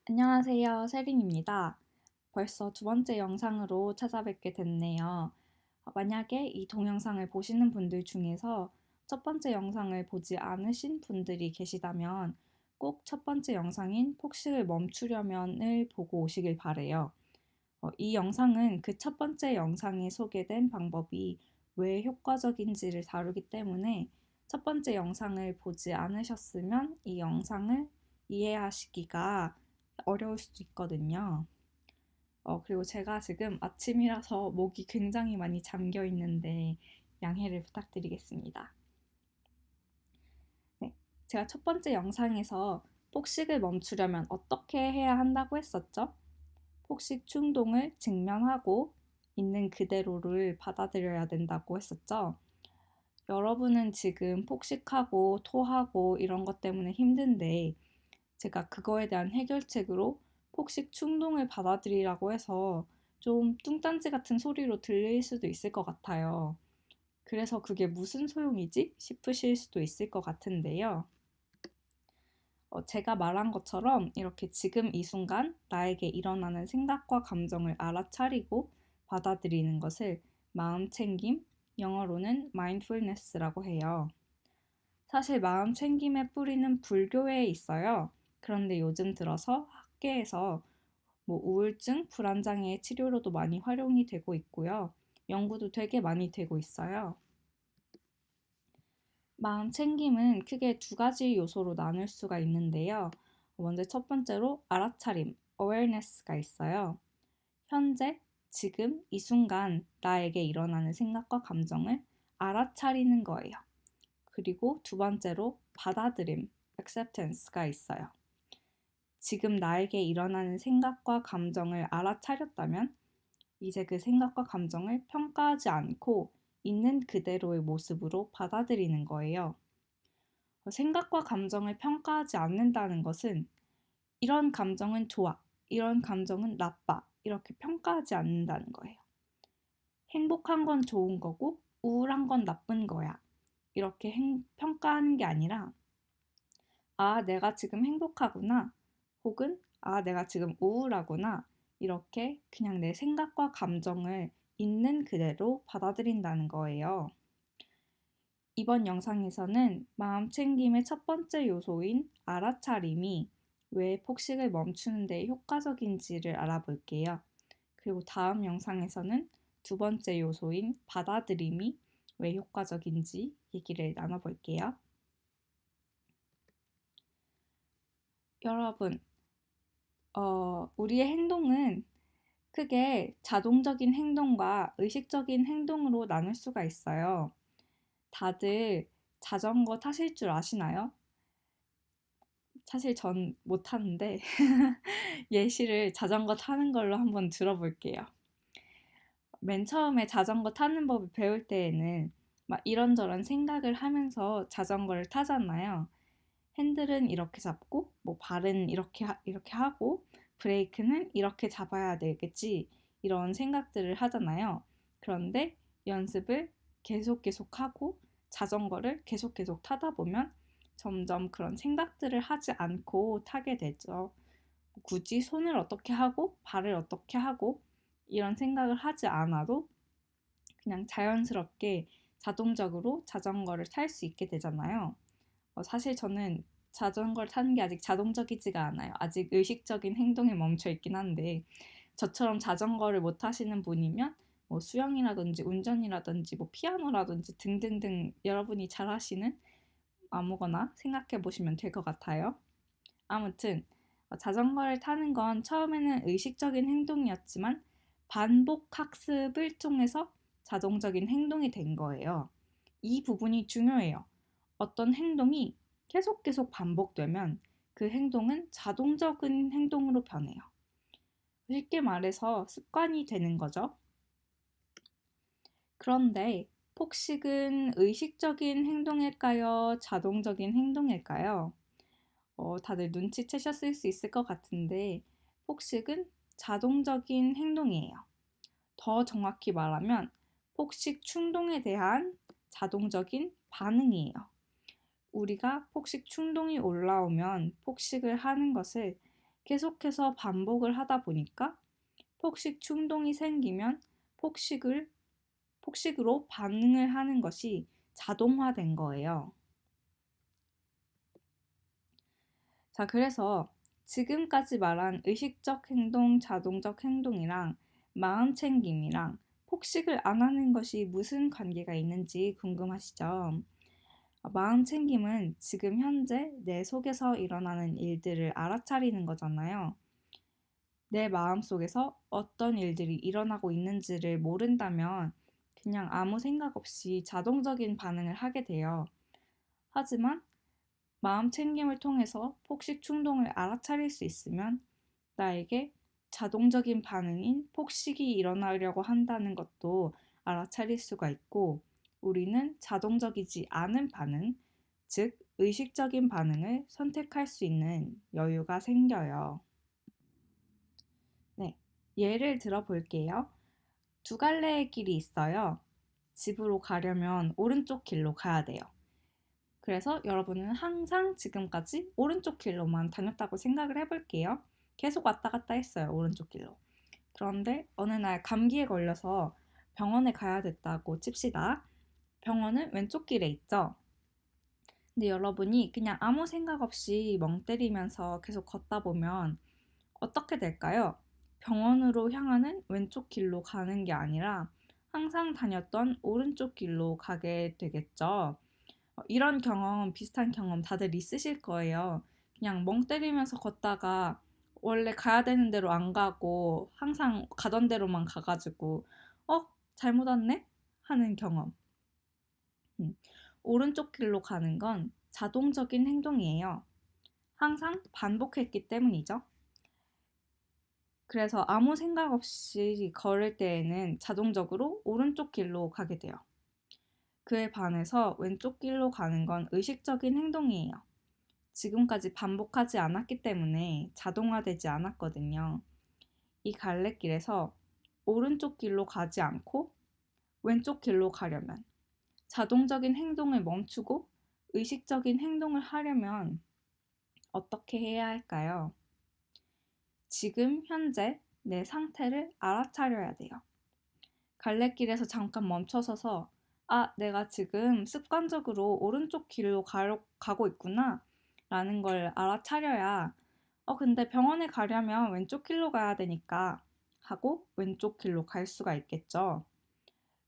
안녕하세요, 세린입니다. 벌써 두 번째 영상으로 찾아뵙게 됐네요. 만약에 이 동영상을 보시는 분들 중에서 첫 번째 영상을 보지 않으신 분들이 계시다면 꼭 첫 번째 영상인 폭식을 멈추려면을 보고 오시길 바래요. 이 영상은 그 첫 번째 영상에 소개된 방법이 왜 효과적인지를 다루기 때문에 첫 번째 영상을 보지 않으셨으면 이 영상을 이해하시기가 어려울 수도 있거든요. 그리고 제가 지금 아침이라서 목이 굉장히 많이 잠겨 있는데 양해를 부탁드리겠습니다. 네, 제가 첫 번째 영상에서 폭식을 멈추려면 어떻게 해야 한다고 했었죠? 폭식 충동을 직면하고 있는 그대로를 받아들여야 된다고 했었죠. 여러분은 지금 폭식하고 토하고 이런 것 때문에 힘든데 제가 그거에 대한 해결책으로 폭식 충동을 받아들이라고 해서 좀 뚱딴지 같은 소리로 들릴 수도 있을 것 같아요. 그래서 그게 무슨 소용이지? 싶으실 수도 있을 것 같은데요. 제가 말한 것처럼 이렇게 지금 이 순간 나에게 일어나는 생각과 감정을 알아차리고 받아들이는 것을 마음챙김, 영어로는 mindfulness라고 해요. 사실 마음챙김의 뿌리는 불교에 있어요. 그런데 요즘 들어서 학계에서 우울증, 불안장애 치료로도 많이 활용이 되고 있고요. 연구도 되게 많이 되고 있어요. 마음 챙김은 크게 두 가지 요소로 나눌 수가 있는데요. 먼저 첫 번째로 알아차림, awareness가 있어요. 현재, 지금, 이 순간 나에게 일어나는 생각과 감정을 알아차리는 거예요. 그리고 두 번째로 받아들임, acceptance가 있어요. 지금 나에게 일어나는 생각과 감정을 알아차렸다면 이제 그 생각과 감정을 평가하지 않고 있는 그대로의 모습으로 받아들이는 거예요. 생각과 감정을 평가하지 않는다는 것은 이런 감정은 좋아, 이런 감정은 나빠, 이렇게 평가하지 않는다는 거예요. 행복한 건 좋은 거고 우울한 건 나쁜 거야. 이렇게 평가하는 게 아니라 아, 내가 지금 행복하구나. 혹은 아, 내가 지금 우울하구나. 이렇게 그냥 내 생각과 감정을 있는 그대로 받아들인다는 거예요. 이번 영상에서는 마음챙김의 첫 번째 요소인 알아차림이 왜 폭식을 멈추는 데 효과적인지를 알아볼게요. 그리고 다음 영상에서는 두 번째 요소인 받아들임이 왜 효과적인지 얘기를 나눠볼게요. 여러분, 우리의 행동은 크게 자동적인 행동과 의식적인 행동으로 나눌 수가 있어요. 다들 자전거 타실 줄 아시나요? 사실 전 못하는데 예시를 자전거 타는 걸로 한번 들어볼게요. 맨 처음에 자전거 타는 법을 배울 때에는 막 이런저런 생각을 하면서 자전거를 타잖아요. 핸들은 이렇게 잡고, 발은 이렇게 하고, 브레이크는 이렇게 잡아야 되겠지. 이런 생각들을 하잖아요. 그런데 연습을 계속 하고, 자전거를 계속 타다 보면 점점 그런 생각들을 하지 않고 타게 되죠. 굳이 손을 어떻게 하고, 발을 어떻게 하고, 이런 생각을 하지 않아도 그냥 자연스럽게 자동적으로 자전거를 탈 수 있게 되잖아요. 사실 저는 자전거를 타는 게 아직 자동적이지가 않아요. 아직 의식적인 행동에 멈춰 있긴 한데 저처럼 자전거를 못 타시는 분이면 수영이라든지 운전이라든지 피아노라든지 등등등 여러분이 잘 하시는 아무거나 생각해 보시면 될 것 같아요. 아무튼 자전거를 타는 건 처음에는 의식적인 행동이었지만 반복 학습을 통해서 자동적인 행동이 된 거예요. 이 부분이 중요해요. 어떤 행동이 계속 반복되면 그 행동은 자동적인 행동으로 변해요. 쉽게 말해서 습관이 되는 거죠. 그런데 폭식은 의식적인 행동일까요? 자동적인 행동일까요? 다들 눈치채셨을 수 있을 것 같은데 폭식은 자동적인 행동이에요. 더 정확히 말하면 폭식 충동에 대한 자동적인 반응이에요. 우리가 폭식 충동이 올라오면 폭식을 하는 것을 계속해서 반복을 하다 보니까 폭식 충동이 생기면 폭식으로 반응을 하는 것이 자동화된 거예요. 자, 그래서 지금까지 말한 의식적 행동, 자동적 행동이랑 마음챙김이랑 폭식을 안 하는 것이 무슨 관계가 있는지 궁금하시죠? 마음챙김은 지금 현재 내 속에서 일어나는 일들을 알아차리는 거잖아요. 내 마음속에서 어떤 일들이 일어나고 있는지를 모른다면 그냥 아무 생각 없이 자동적인 반응을 하게 돼요. 하지만 마음챙김을 통해서 폭식 충동을 알아차릴 수 있으면 나에게 자동적인 반응인 폭식이 일어나려고 한다는 것도 알아차릴 수가 있고, 우리는 자동적이지 않은 반응, 즉 의식적인 반응을 선택할 수 있는 여유가 생겨요. 네, 예를 들어 볼게요. 두 갈래의 길이 있어요. 집으로 가려면 오른쪽 길로 가야 돼요. 그래서 여러분은 항상 지금까지 오른쪽 길로만 다녔다고 생각을 해볼게요. 계속 왔다 갔다 했어요, 오른쪽 길로. 그런데 어느 날 감기에 걸려서 병원에 가야 됐다고 칩시다. 병원은 왼쪽 길에 있죠. 근데 여러분이 그냥 아무 생각 없이 멍 때리면서 계속 걷다 보면 어떻게 될까요? 병원으로 향하는 왼쪽 길로 가는 게 아니라 항상 다녔던 오른쪽 길로 가게 되겠죠. 이런 경험, 비슷한 경험 다들 있으실 거예요. 그냥 멍 때리면서 걷다가 원래 가야 되는 대로 안 가고 항상 가던 대로만 가가지고 잘못 왔네? 하는 경험. 오른쪽 길로 가는 건 자동적인 행동이에요. 항상 반복했기 때문이죠. 그래서 아무 생각 없이 걸을 때에는 자동적으로 오른쪽 길로 가게 돼요. 그에 반해서 왼쪽 길로 가는 건 의식적인 행동이에요. 지금까지 반복하지 않았기 때문에 자동화되지 않았거든요. 이 갈래길에서 오른쪽 길로 가지 않고 왼쪽 길로 가려면, 자동적인 행동을 멈추고 의식적인 행동을 하려면 어떻게 해야 할까요? 지금 현재 내 상태를 알아차려야 돼요. 갈래길에서 잠깐 멈춰서서 내가 지금 습관적으로 오른쪽 길로 가고 있구나 라는 걸 알아차려야 근데 병원에 가려면 왼쪽 길로 가야 되니까 하고 왼쪽 길로 갈 수가 있겠죠.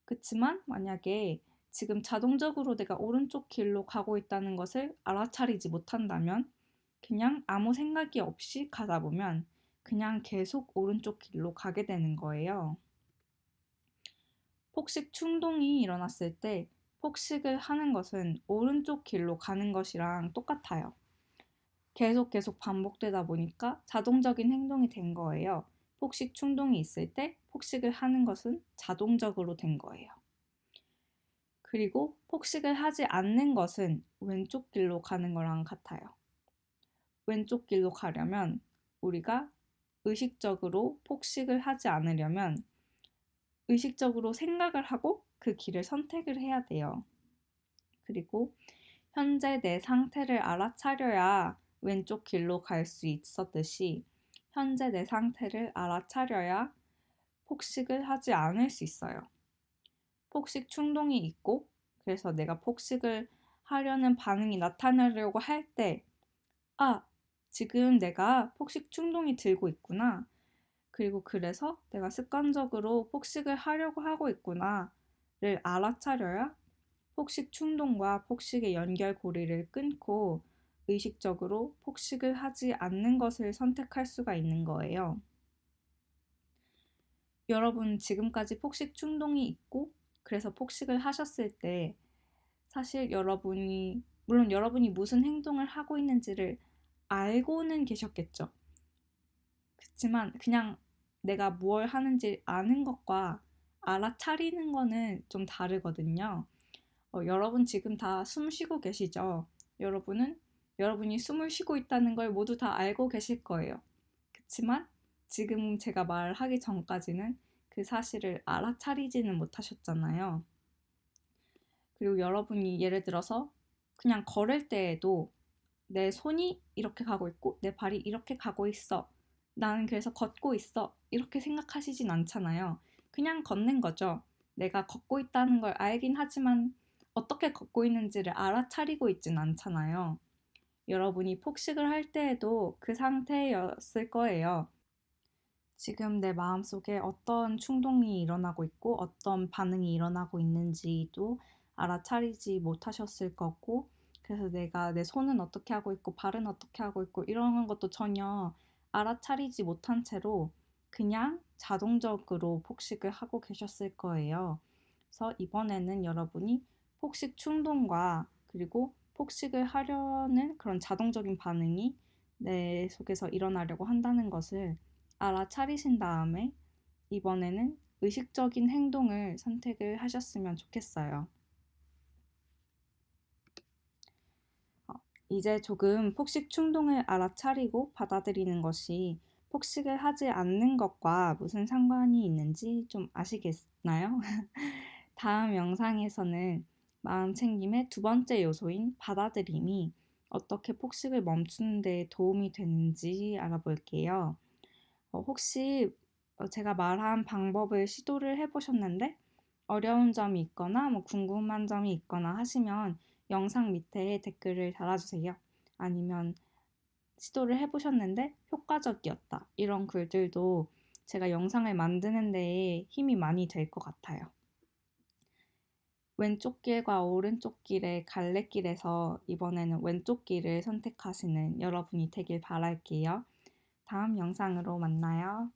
그치만 만약에 지금 자동적으로 내가 오른쪽 길로 가고 있다는 것을 알아차리지 못한다면 그냥 아무 생각이 없이 가다 보면 그냥 계속 오른쪽 길로 가게 되는 거예요. 폭식 충동이 일어났을 때 폭식을 하는 것은 오른쪽 길로 가는 것이랑 똑같아요. 계속 반복되다 보니까 자동적인 행동이 된 거예요. 폭식 충동이 있을 때 폭식을 하는 것은 자동적으로 된 거예요. 그리고 폭식을 하지 않는 것은 왼쪽 길로 가는 거랑 같아요. 왼쪽 길로 가려면 우리가 의식적으로 폭식을 하지 않으려면 의식적으로 생각을 하고 그 길을 선택을 해야 돼요. 그리고 현재 내 상태를 알아차려야 왼쪽 길로 갈 수 있었듯이 현재 내 상태를 알아차려야 폭식을 하지 않을 수 있어요. 폭식 충동이 있고 그래서 내가 폭식을 하려는 반응이 나타나려고 할 때 지금 내가 폭식 충동이 들고 있구나. 그리고 그래서 내가 습관적으로 폭식을 하려고 하고 있구나를 알아차려야 폭식 충동과 폭식의 연결고리를 끊고 의식적으로 폭식을 하지 않는 것을 선택할 수가 있는 거예요. 여러분 지금까지 폭식 충동이 있고 그래서 폭식을 하셨을 때 사실 물론 여러분이 무슨 행동을 하고 있는지를 알고는 계셨겠죠. 그렇지만 그냥 내가 무엇을 하는지 아는 것과 알아차리는 거는 좀 다르거든요. 여러분 지금 다 숨 쉬고 계시죠? 여러분이 숨을 쉬고 있다는 걸 모두 다 알고 계실 거예요. 그렇지만 지금 제가 말하기 전까지는 그 사실을 알아차리지는 못하셨잖아요. 그리고 여러분이 예를 들어서 그냥 걸을 때에도 내 손이 이렇게 가고 있고 내 발이 이렇게 가고 있어. 나는 그래서 걷고 있어. 이렇게 생각하시진 않잖아요. 그냥 걷는 거죠. 내가 걷고 있다는 걸 알긴 하지만 어떻게 걷고 있는지를 알아차리고 있진 않잖아요. 여러분이 폭식을 할 때에도 그 상태였을 거예요. 지금 내 마음속에 어떤 충동이 일어나고 있고 어떤 반응이 일어나고 있는지도 알아차리지 못하셨을 거고, 그래서 내가 내 손은 어떻게 하고 있고 발은 어떻게 하고 있고 이런 것도 전혀 알아차리지 못한 채로 그냥 자동적으로 폭식을 하고 계셨을 거예요. 그래서 이번에는 여러분이 폭식 충동과 그리고 폭식을 하려는 그런 자동적인 반응이 내 속에서 일어나려고 한다는 것을 알아차리신 다음에 이번에는 의식적인 행동을 선택을 하셨으면 좋겠어요. 어, 이제 조금 폭식 충동을 알아차리고 받아들이는 것이 폭식을 하지 않는 것과 무슨 상관이 있는지 좀 아시겠나요? 다음 영상에서는 마음 챙김의 두 번째 요소인 받아들임이 어떻게 폭식을 멈추는 데 도움이 되는지 알아볼게요. 혹시 제가 말한 방법을 시도를 해보셨는데 어려운 점이 있거나 뭐 궁금한 점이 있거나 하시면 영상 밑에 댓글을 달아주세요. 아니면 시도를 해보셨는데 효과적이었다. 이런 글들도 제가 영상을 만드는 데에 힘이 많이 될 것 같아요. 왼쪽 길과 오른쪽 길의 갈래길에서 이번에는 왼쪽 길을 선택하시는 여러분이 되길 바랄게요. 다음 영상으로 만나요.